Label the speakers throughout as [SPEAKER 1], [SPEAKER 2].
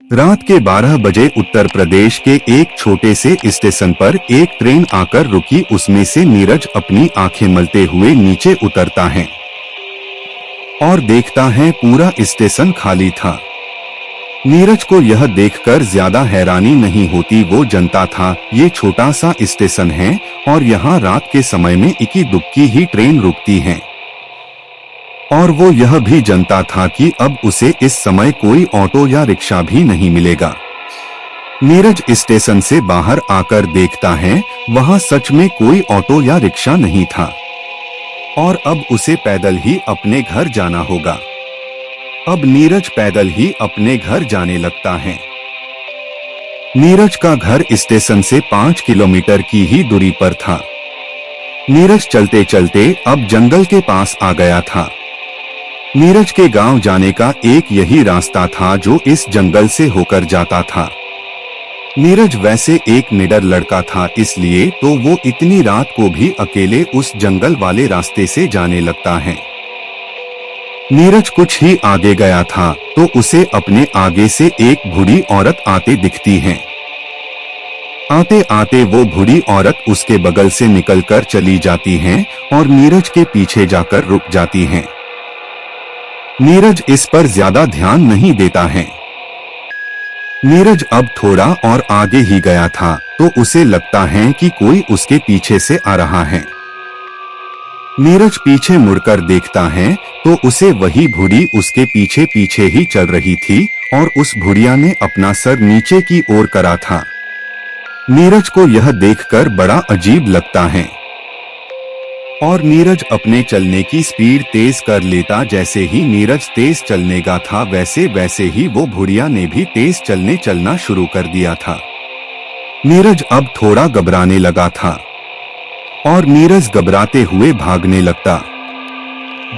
[SPEAKER 1] रात के 12 बजे उत्तर प्रदेश के एक छोटे से स्टेशन पर एक ट्रेन आकर रुकी। उसमें से नीरज अपनी आंखें मलते हुए नीचे उतरता है और देखता है पूरा स्टेशन खाली था। नीरज को यह देखकर ज्यादा हैरानी नहीं होती। वो जानता था ये छोटा सा स्टेशन है और यहाँ रात के समय में इक्की दुक्की ही ट्रेन रुकती है। और वो यह भी जानता था कि अब उसे इस समय कोई ऑटो या रिक्शा भी नहीं मिलेगा। नीरज स्टेशन से बाहर आकर देखता है वहां सच में कोई ऑटो या रिक्शा नहीं था और अब उसे पैदल ही अपने घर जाना होगा। अब नीरज पैदल ही अपने घर जाने लगता है। नीरज का घर स्टेशन से 5 किलोमीटर की ही दूरी पर था। नीरज चलते चलते अब जंगल के पास आ गया था। नीरज के गांव जाने का एक यही रास्ता था जो इस जंगल से होकर जाता था। नीरज वैसे एक निडर लड़का था, इसलिए तो वो इतनी रात को भी अकेले उस जंगल वाले रास्ते से जाने लगता है। नीरज कुछ ही आगे गया था तो उसे अपने आगे से एक बूढ़ी औरत आते दिखती है। आते आते वो बूढ़ी औरत उसके बगल से निकलकर चली जाती है और नीरज के पीछे जाकर रुक जाती है। नीरज इस पर ज्यादा ध्यान नहीं देता है। नीरज अब थोड़ा और आगे ही गया था तो उसे लगता है कि कोई उसके पीछे से आ रहा है। नीरज पीछे मुड़कर देखता है तो उसे वही बूढ़ी उसके पीछे पीछे ही चल रही थी और उस बुढ़िया ने अपना सर नीचे की ओर करा था। नीरज को यह देखकर बड़ा अजीब लगता है और नीरज अपने चलने की स्पीड तेज कर लेता। जैसे ही नीरज तेज चलने का था वैसे वैसे ही वो बुढ़िया ने भी तेज चलना शुरू कर दिया था। नीरज अब थोड़ा घबराने लगा था और नीरज घबराते हुए भागने लगता।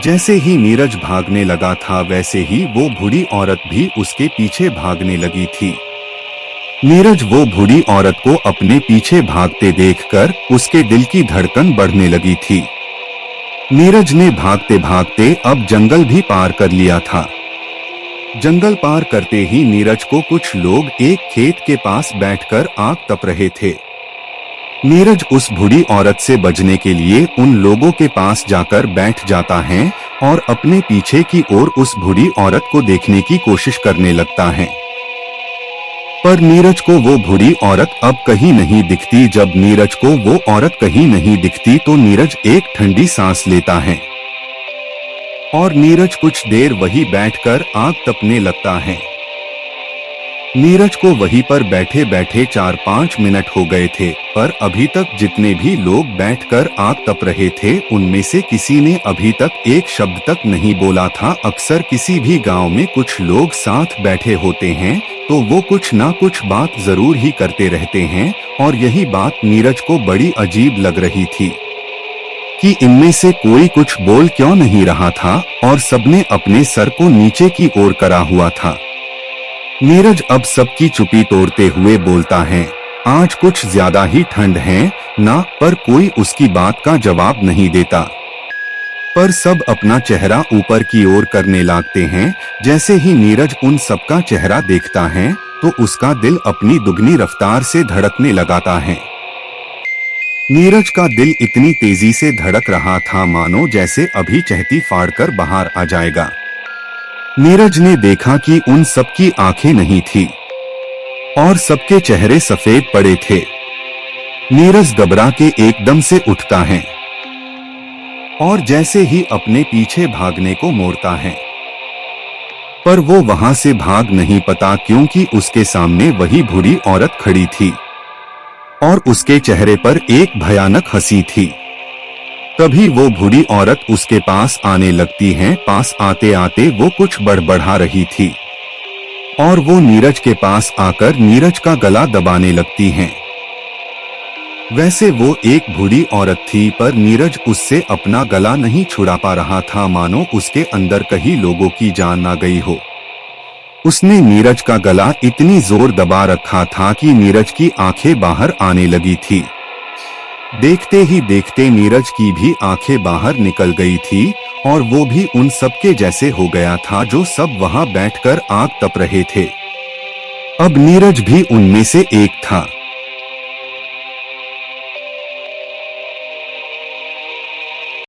[SPEAKER 1] जैसे ही नीरज भागने लगा था वैसे ही वो बूढ़ी औरत भी उसके पीछे भागने लगी थी। नीरज वो बूढ़ी औरत को अपने पीछे भागते देखकर उसके दिल की धड़कन बढ़ने लगी थी। नीरज ने भागते भागते अब जंगल भी पार कर लिया था। जंगल पार करते ही नीरज को कुछ लोग एक खेत के पास बैठकर आग तप रहे थे। नीरज उस बूढ़ी औरत से बचने के लिए उन लोगों के पास जाकर बैठ जाता है और अपने पीछे की ओर उस बूढ़ी औरत को देखने की कोशिश करने लगता है। पर नीरज को वो बूढ़ी औरत अब कहीं नहीं दिखती। जब नीरज को वो औरत कहीं नहीं दिखती तो नीरज एक ठंडी सांस लेता है और नीरज कुछ देर वहीं बैठकर आग तपने लगता है। नीरज को वहीं पर बैठे बैठे 4-5 मिनट हो गए थे, पर अभी तक जितने भी लोग बैठकर आग तप रहे थे उनमें से किसी ने अभी तक एक शब्द तक नहीं बोला था। अक्सर किसी भी गांव में कुछ लोग साथ बैठे होते हैं तो वो कुछ ना कुछ बात जरूर ही करते रहते हैं और यही बात नीरज को बड़ी अजीब लग रही थी कि इनमें से कोई कुछ बोल क्यों नहीं रहा था और सबने अपने सर को नीचे की ओर करा हुआ था। नीरज अब सबकी चुप्पी तोड़ते हुए बोलता है, आज कुछ ज्यादा ही ठंड है ना। पर कोई उसकी बात का जवाब नहीं देता। पर सब अपना चेहरा ऊपर की ओर करने लगते हैं। जैसे ही नीरज उन सबका चेहरा देखता है तो उसका दिल अपनी दुगनी रफ्तार से धड़कने लगाता है। नीरज का दिल इतनी तेजी से धड़क रहा था मानो जैसे अभी चहती फाड़कर बाहर आ जाएगा। नीरज ने देखा कि उन सबकी आंखें नहीं थी और सबके चेहरे सफेद पड़े थे। नीरज घबरा के एकदम से उठता है और जैसे ही अपने पीछे भागने को मोड़ता है, पर वो वहां से भाग नहीं पाता क्योंकि उसके सामने वही बूढ़ी औरत खड़ी थी और उसके चेहरे पर एक भयानक हंसी थी। तभी वो बूढ़ी औरत उसके पास आने लगती है। पास आते आते वो कुछ बड़बड़ा रही थी और वो नीरज के पास आकर नीरज का गला दबाने लगती हैं। वैसे वो एक बूढ़ी औरत थी पर नीरज उससे अपना गला नहीं छुड़ा पा रहा था, मानो उसके अंदर कहीं लोगों की जान ना गई हो। उसने नीरज का गला इतनी जोर दबा रखा था कि नीरज की आंखें बाहर आने लगी थी। देखते ही देखते नीरज की भी आंखें बाहर निकल गई थी और वो भी उन सबके जैसे हो गया था जो सब वहां बैठकर आग तप रहे थे। अब नीरज भी उनमें से एक था।